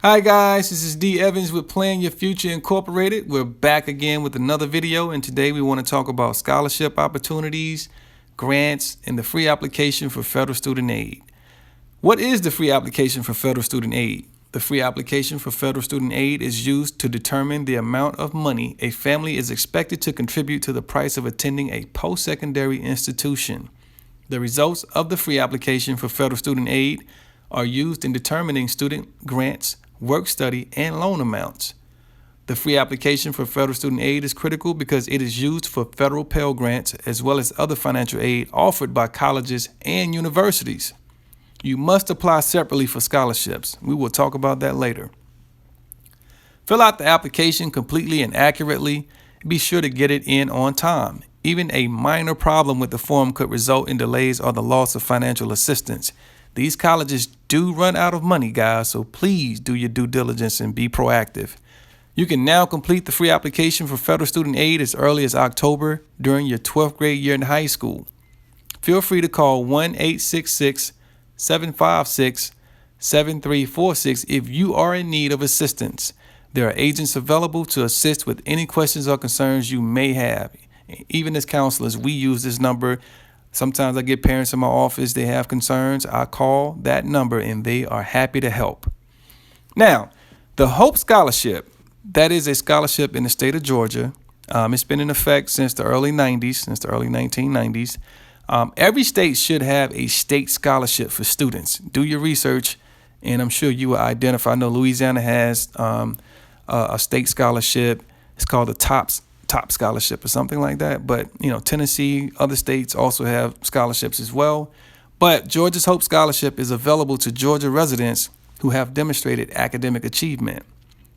Hi guys, this is D. Evans with Plan Your Future Incorporated. We're back again with another video, and today we want to talk about scholarship opportunities, grants, and the free application for federal student aid. What is the free application for federal student aid? The free application for federal student aid is used to determine the amount of money a family is expected to contribute to the price of attending a post-secondary institution. The results of the free application for federal student aid are used in determining student grants, work study, and loan amounts. The free application for federal student aid is critical because it is used for federal Pell Grants as well as other financial aid offered by colleges and universities. You must apply separately for scholarships. We will talk about that later. Fill out the application completely and accurately. Be sure to get it in on time. Even a minor problem with the form could result in delays or the loss of financial assistance. These colleges do run out of money, guys, so please do your due diligence and be proactive. You can now complete the free application for federal student aid as early as October during your 12th grade year in high school. Feel free to call 1-866-756-7346 if you are in need of assistance. There are agents available to assist with any questions or concerns you may have. Even as counselors, we use this number. Sometimes I get parents in my office, they have concerns. I call that number and they are happy to help. Now, the Hope Scholarship, that is a scholarship in the state of Georgia. It's been in effect since the early 90s, since the early 1990s. Every state should have a state scholarship for students. Do your research, and I'm sure you will identify. I know Louisiana has a state scholarship. It's called the top scholarship or something like that. But, Tennessee, other states also have scholarships as well. But Georgia's Hope Scholarship is available to Georgia residents who have demonstrated academic achievement.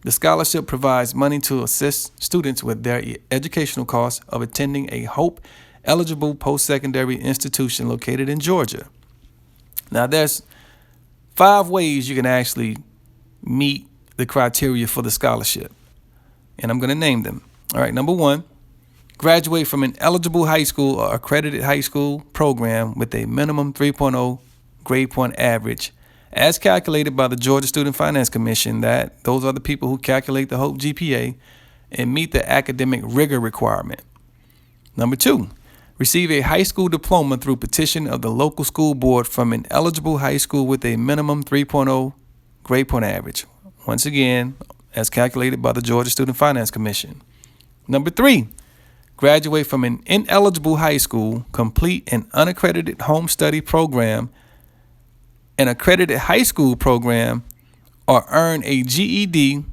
The scholarship provides money to assist students with their educational costs of attending a Hope-eligible post-secondary institution located in Georgia. Now, there's 5 ways you can actually meet the criteria for the scholarship, and I'm going to name them. All right, number 1, graduate from an eligible high school or accredited high school program with a minimum 3.0 grade point average as calculated by the Georgia Student Finance Commission. Those are the people who calculate the Hope GPA and meet the academic rigor requirement. Number 2, receive a high school diploma through petition of the local school board from an eligible high school with a minimum 3.0 grade point average. Once again, as calculated by the Georgia Student Finance Commission. Number 3, graduate from an ineligible high school, complete an unaccredited home study program, an accredited high school program, or earn a GED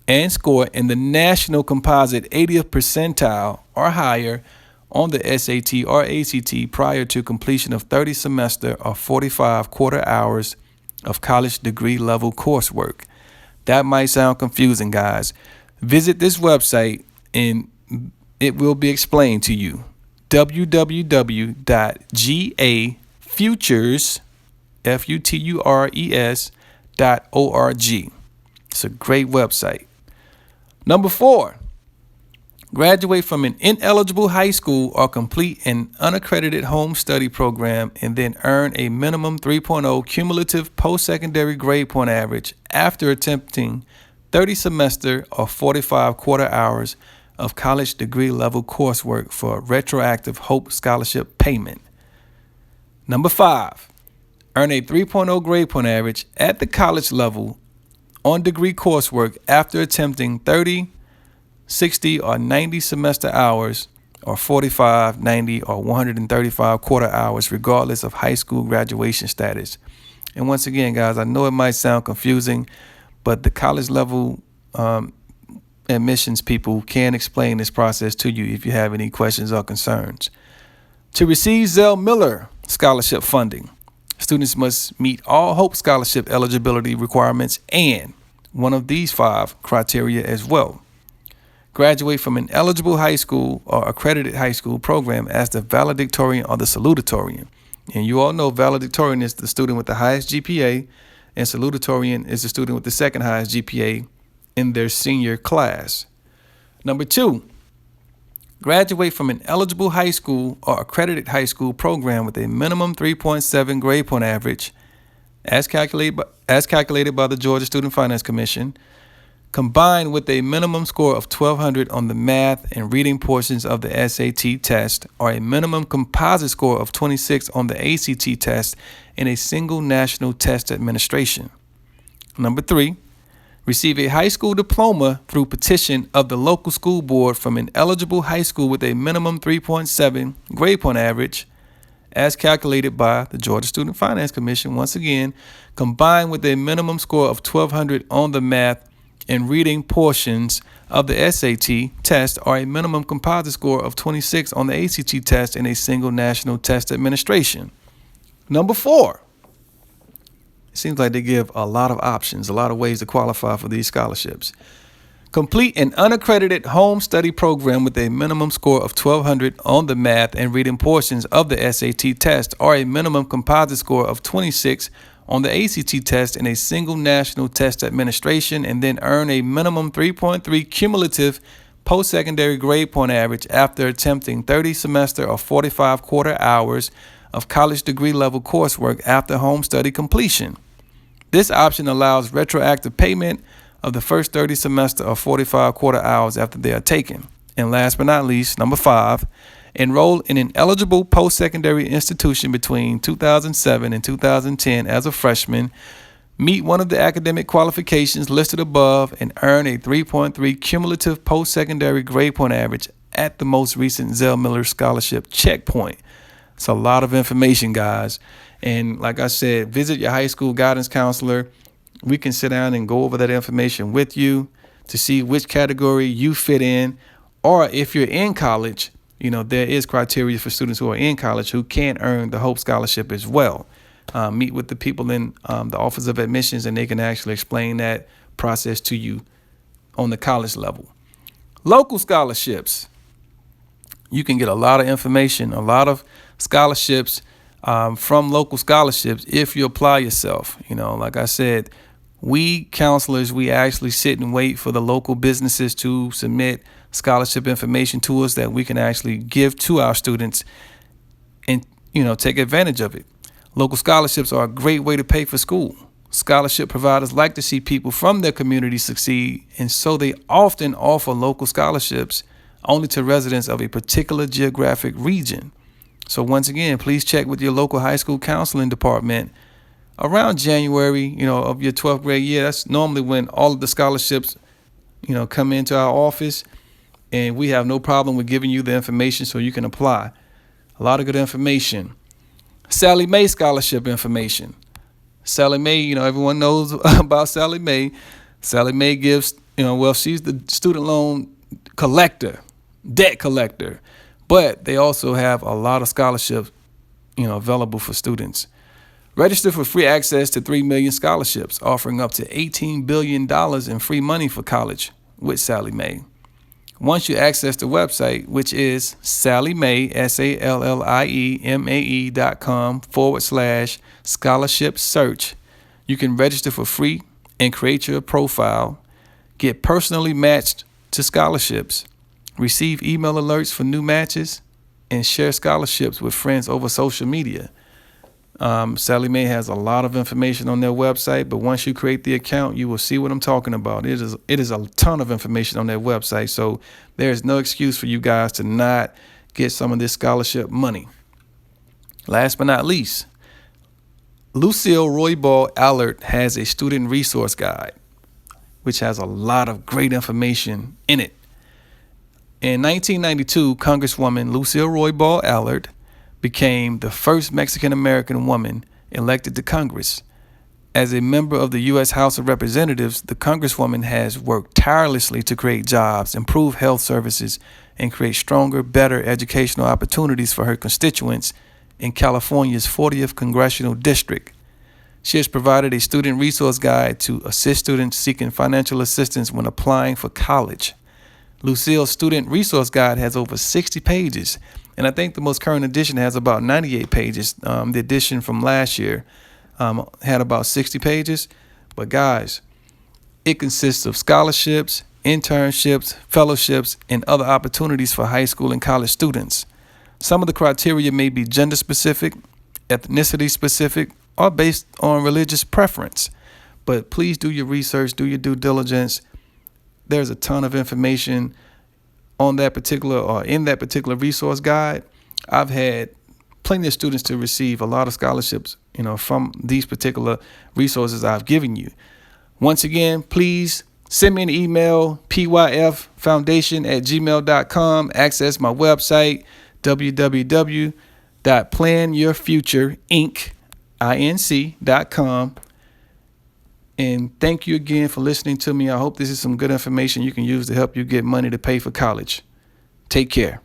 and score in the National Composite 80th percentile or higher on the SAT or ACT prior to completion of 30 semester or 45 quarter hours of college degree level coursework. That might sound confusing, guys. Visit this website and it will be explained to you. www.gafutures.org. It's a great website. Number 4, graduate from an ineligible high school or complete an unaccredited home study program and then earn a minimum 3.0 cumulative post-secondary grade point average after attempting 30 semester or 45 quarter hours of college degree level coursework for retroactive Hope Scholarship payment. Number 5, earn a 3.0 grade point average at the college level on degree coursework after attempting 30, 60, or 90 semester hours or 45, 90, or 135 quarter hours regardless of high school graduation status. And once again, guys, I know it might sound confusing, but the college level admissions people can explain this process to you if you have any questions or concerns. To receive Zell Miller scholarship funding, students must meet all Hope Scholarship eligibility requirements and one of these 5 criteria as well. Graduate from an eligible high school or accredited high school program as the valedictorian or the salutatorian. And you all know valedictorian is the student with the highest GPA and salutatorian is the student with the second highest GPA in their senior class. Number 2, graduate from an eligible high school or accredited high school program with a minimum 3.7 grade point average as calculated by the Georgia Student Finance Commission, combined with a minimum score of 1,200 on the math and reading portions of the SAT test, or a minimum composite score of 26 on the ACT test in a single national test administration. Number 3, receive a high school diploma through petition of the local school board from an eligible high school with a minimum 3.7 grade point average, as calculated by the Georgia Student Finance Commission, once again, combined with a minimum score of 1,200 on the math and reading portions of the SAT test, or a minimum composite score of 26 on the ACT test in a single national test administration. Number 4, it seems like they give a lot of options, a lot of ways to qualify for these scholarships. Complete an unaccredited home study program with a minimum score of 1,200 on the math and reading portions of the SAT test, or a minimum composite score of 26 on the ACT test in a single national test administration, and then earn a minimum 3.3 cumulative post-secondary grade point average after attempting 30 semester or 45 quarter hours of college degree level coursework after home study completion. This option allows retroactive payment of the first 30 semester or 45 quarter hours after they are taken. And last but not least, number 5, enroll in an eligible post-secondary institution between 2007 and 2010 as a freshman, meet one of the academic qualifications listed above, and earn a 3.3 cumulative post-secondary grade point average at the most recent Zell Miller Scholarship checkpoint. It's a lot of information, guys. And like I said, visit your high school guidance counselor. We can sit down and go over that information with you to see which category you fit in. Or if you're in college, there is criteria for students who are in college who can earn the Hope Scholarship as well. Meet with the people in the Office of Admissions, and they can actually explain that process to you on the college level. Local scholarships. You can get a lot of information, a lot of scholarships from local scholarships if you apply yourself. Like I said, we counselors, we actually sit and wait for the local businesses to submit scholarship information to us that we can actually give to our students and, take advantage of it. Local scholarships are a great way to pay for school. Scholarship providers like to see people from their community succeed, and so they often offer local scholarships only to residents of a particular geographic region. So once again, please check with your local high school counseling department around January, of your 12th grade year. That's normally when all of the scholarships, come into our office, and we have no problem with giving you the information so you can apply. A lot of good information. Sallie Mae scholarship information. Sallie Mae, everyone knows about Sallie Mae. Sallie Mae gives, she's the student loan collector, debt collector, but they also have a lot of scholarships, available for students. Register for free access to 3 million scholarships, offering up to $18 billion in free money for college with Sallie Mae. Once you access the website, which is SallieMae, SALLIEMAE.com/scholarship search, you can register for free and create your profile, get personally matched to scholarships, receive email alerts for new matches, and share scholarships with friends over social media. Sallie Mae has a lot of information on their website, but once you create the account, you will see what I'm talking about. It is a ton of information on their website, so there is no excuse for you guys to not get some of this scholarship money. Last but not least, Lucille Roybal-Allard has a student resource guide, which has a lot of great information in it. In 1992, Congresswoman Lucille Roybal-Allard became the first Mexican-American woman elected to Congress. As a member of the U.S. House of Representatives, the Congresswoman has worked tirelessly to create jobs, improve health services, and create stronger, better educational opportunities for her constituents in California's 40th Congressional District. She has provided a student resource guide to assist students seeking financial assistance when applying for college. Lucille's student resource guide has over 60 pages, and I think the most current edition has about 98 pages. The edition from last year had about 60 pages. But guys, it consists of scholarships, internships, fellowships, and other opportunities for high school and college students. Some of the criteria may be gender specific, ethnicity specific, or based on religious preference. But please do your research, do your due diligence. There's a ton of information on that particular or in that particular resource guide. I've had plenty of students to receive a lot of scholarships, from these particular resources I've given you. Once again, please send me an email, pyffoundation@gmail.com. Access my website, www.planyourfutureinc.com. And thank you again for listening to me. I hope this is some good information you can use to help you get money to pay for college. Take care.